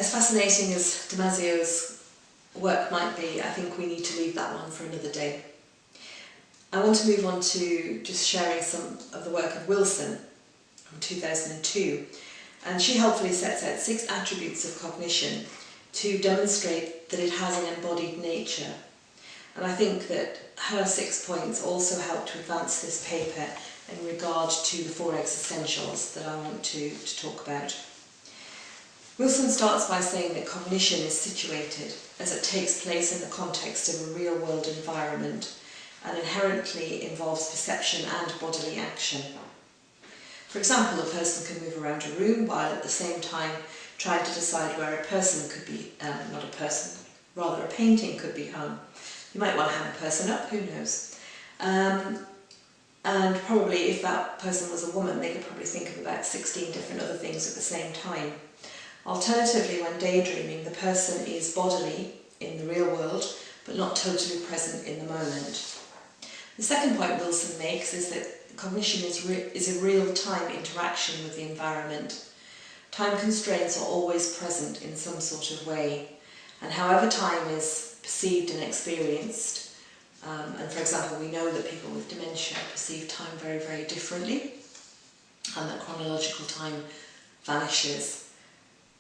As fascinating as Damasio's work might be, I think we need to leave that one for another day. I want to move on to just sharing some of the work of Wilson from 2002, and she helpfully sets out 6 attributes of cognition to demonstrate that it has an embodied nature. And I think that her 6 points also help to advance this paper in regard to the 4 existentials that I want to talk about. Wilson starts by saying that cognition is situated as it takes place in the context of a real-world environment and inherently involves perception and bodily action. For example, a person can move around a room while at the same time trying to decide where a person could be, not a person, rather a painting could be hung. You might want to hang a person up, who knows. And probably if that person was a woman, they could probably think of about 16 different other things at the same time. Alternatively, when daydreaming, the person is bodily in the real world, but not totally present in the moment. The second point Wilson makes is that cognition is a real-time interaction with the environment. Time constraints are always present in some sort of way, and however time is perceived and experienced, and for example, we know that people with dementia perceive time very, very differently, and that chronological time vanishes.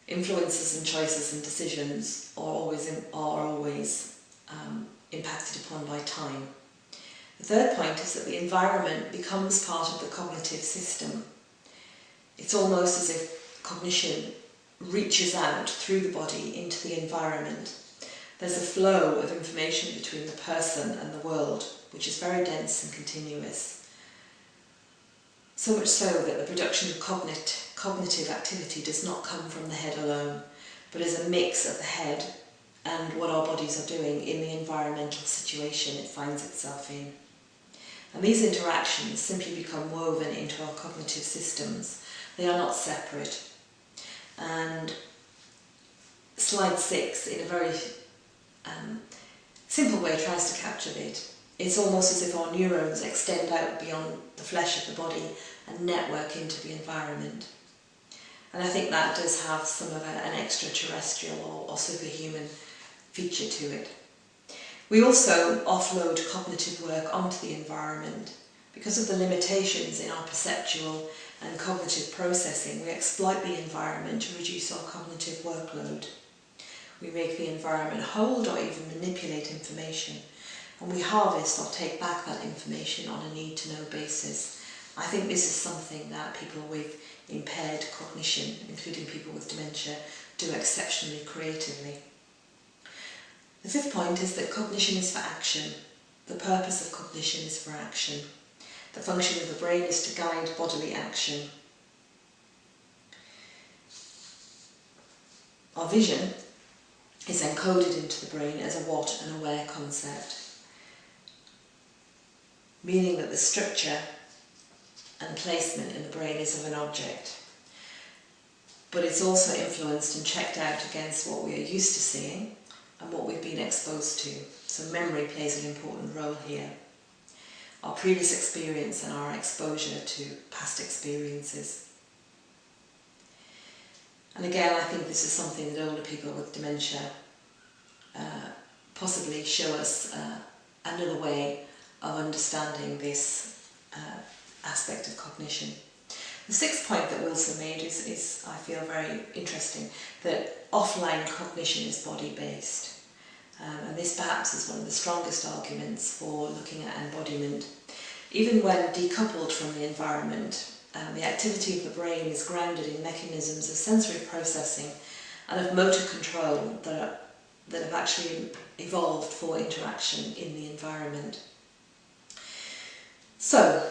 Influences and choices and decisions are always impacted upon by time. The third point is that the environment becomes part of the cognitive system. It's almost as if cognition reaches out through the body into the environment. There's a flow of information between the person and the world, which is very dense and continuous. So much so that the production of cognitive activity does not come from the head alone, but is a mix of the head and what our bodies are doing in the environmental situation it finds itself in. And these interactions simply become woven into our cognitive systems. They are not separate. And slide 6, in a very simple way, tries to capture it. It's almost as if our neurons extend out beyond the flesh of the body and network into the environment. And I think that does have some of an extraterrestrial or superhuman feature to it. We also offload cognitive work onto the environment. Because of the limitations in our perceptual and cognitive processing, we exploit the environment to reduce our cognitive workload. We make the environment hold or even manipulate information, and we harvest or take back that information on a need-to-know basis. I think this is something that people with impaired cognition, including people with dementia, do exceptionally creatively. The 5th point is that cognition is for action. The purpose of cognition is for action. The function of the brain is to guide bodily action. Our vision is encoded into the brain as a what and a where concept, meaning that the structure and placement in the brain is of an object, but it's also influenced and checked out against what we are used to seeing and what we've been exposed to. So memory plays an important role here. Our previous experience and our exposure to past experiences. And again, I think this is something that older people with dementia possibly show us another way of understanding this aspect of cognition. The 6th point that Wilson made is, I feel, very interesting, that offline cognition is body-based. And this perhaps is one of the strongest arguments for looking at embodiment. Even when decoupled from the environment, the activity of the brain is grounded in mechanisms of sensory processing and of motor control that have actually evolved for interaction in the environment. So,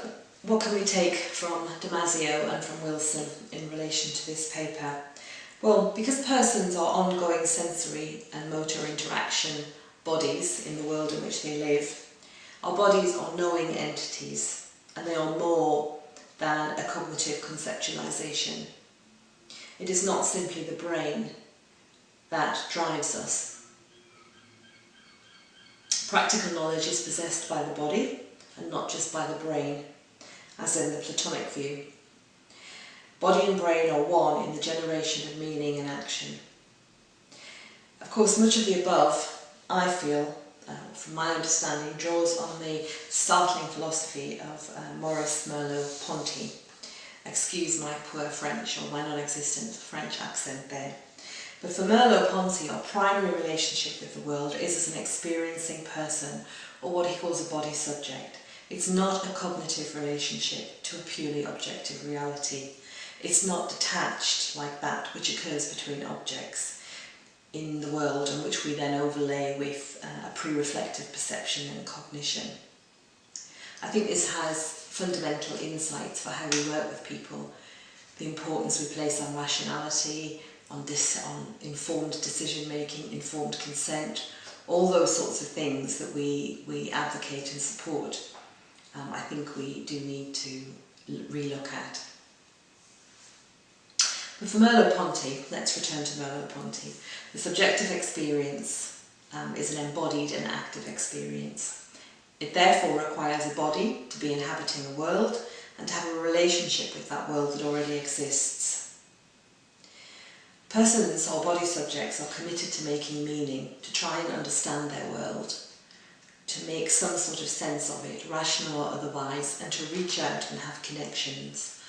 what can we take from Damasio and from Wilson in relation to this paper? Well, because persons are ongoing sensory and motor interaction bodies in the world in which they live, our bodies are knowing entities, and they are more than a cognitive conceptualization. It is not simply the brain that drives us. Practical knowledge is possessed by the body and not just by the brain, as in the Platonic view. Body and brain are one in the generation of meaning and action. Of course, much of the above, I feel, from my understanding, draws on the startling philosophy of Maurice Merleau-Ponty. Excuse my poor French, or my non-existent French accent there. But for Merleau-Ponty, our primary relationship with the world is as an experiencing person, or what he calls a body subject. It's not a cognitive relationship to a purely objective reality. It's not detached like that which occurs between objects in the world and which we then overlay with a pre-reflective perception and cognition. I think this has fundamental insights for how we work with people, the importance we place on rationality, on informed decision-making, informed consent, all those sorts of things that we advocate and support. I think we do need to relook at. But for Merleau-Ponty, let's return to Merleau-Ponty, the subjective experience is an embodied and active experience. It therefore requires a body to be inhabiting a world and to have a relationship with that world that already exists. Persons or body subjects are committed to making meaning, to try and understand their world, to make some sort of sense of it, rational or otherwise, and to reach out and have connections.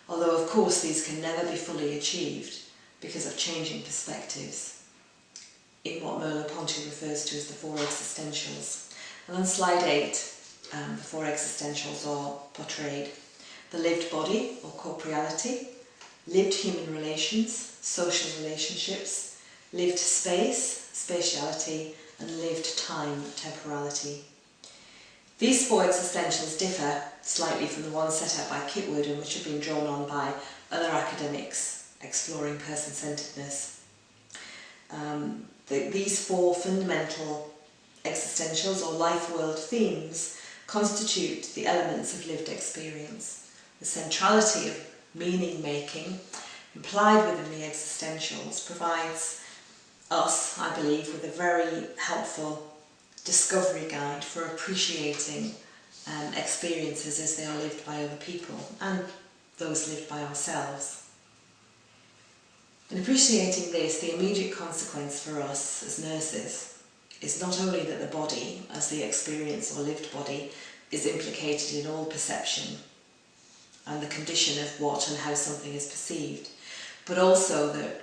Although of course these can never be fully achieved because of changing perspectives in what Merleau-Ponty refers to as the four existentials. And on slide 8, the four existentials are portrayed: the lived body or corporeality, lived human relations, social relationships, lived space, spatiality, and lived time, temporality. These four existentials differ slightly from the ones set out by Kitwood and which have been drawn on by other academics exploring person-centredness. These four fundamental existentials or life-world themes constitute the elements of lived experience. The centrality of meaning-making implied within the existentials provides us, I believe, with a very helpful discovery guide for appreciating experiences as they are lived by other people and those lived by ourselves. In appreciating this, the immediate consequence for us as nurses is not only that the body, as the experience or lived body, is implicated in all perception and the condition of what and how something is perceived, but also that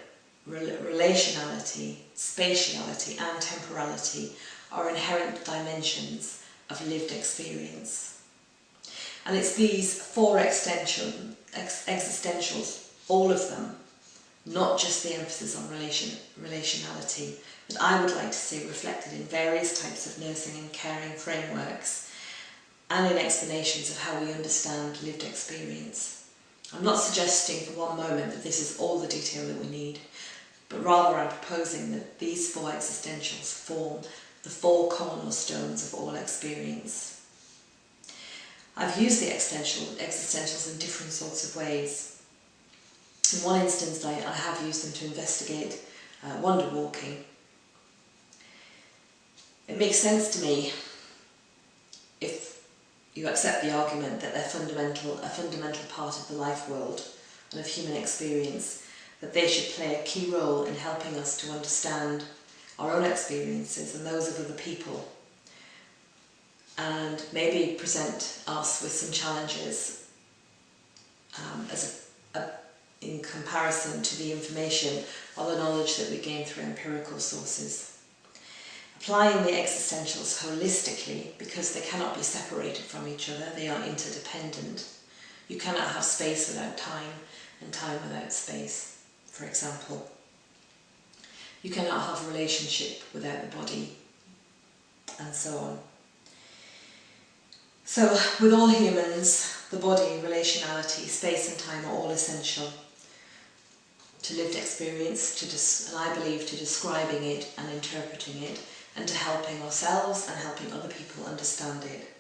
relationality, spatiality and temporality are inherent dimensions of lived experience. And it's these four existentials, all of them, not just the emphasis on relationality, that I would like to see reflected in various types of nursing and caring frameworks and in explanations of how we understand lived experience. I'm not suggesting for one moment that this is all the detail that we need, but rather I'm proposing that these four existentials form the four cornerstones of all experience. I've used the existentials in different sorts of ways. In one instance, I have used them to investigate wonder walking. It makes sense to me, if you accept the argument that they're a fundamental part of the life world and of human experience, that they should play a key role in helping us to understand our own experiences and those of other people, and maybe present us with some challenges in comparison to the information or the knowledge that we gain through empirical sources. Applying the existentials holistically, because they cannot be separated from each other, they are interdependent. You cannot have space without time and time without space, for example. You cannot have a relationship without the body, and so on. So, with all humans, the body, relationality, space and time are all essential to lived experience, and I believe to describing it and interpreting it, and to helping ourselves and helping other people understand it.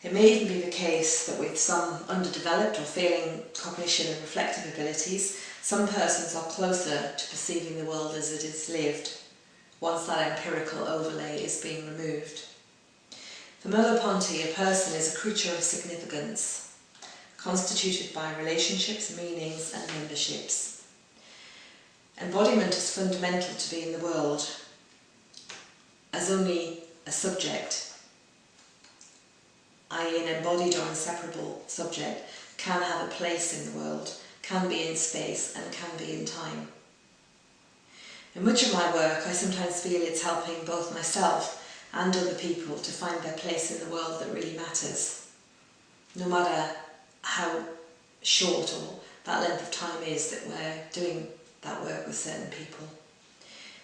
It may even be the case that with some underdeveloped or failing cognition and reflective abilities, some persons are closer to perceiving the world as it is lived, once that empirical overlay is being removed. For Merleau-Ponty, a person is a creature of significance, constituted by relationships, meanings and memberships. Embodiment is fundamental to be in the world, as only a subject, i.e. an embodied or inseparable subject, can have a place in the world, can be in space and can be in time. In much of my work I sometimes feel it's helping both myself and other people to find their place in the world that really matters, no matter how short or that length of time is that we're doing that work with certain people.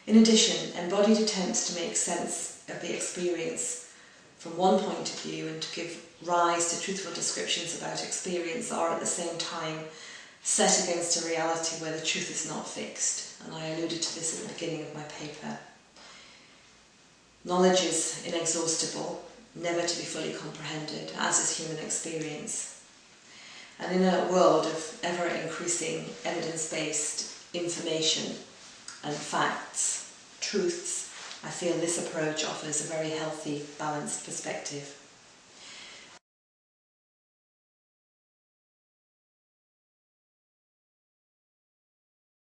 In addition, embodied attempts to make sense of the experience from one point of view and to give rise to truthful descriptions about experience are at the same time set against a reality where the truth is not fixed, and I alluded to this at the beginning of my paper. Knowledge is inexhaustible, never to be fully comprehended, as is human experience. And in a world of ever-increasing evidence-based information and facts, truths, I feel this approach offers a very healthy, balanced perspective.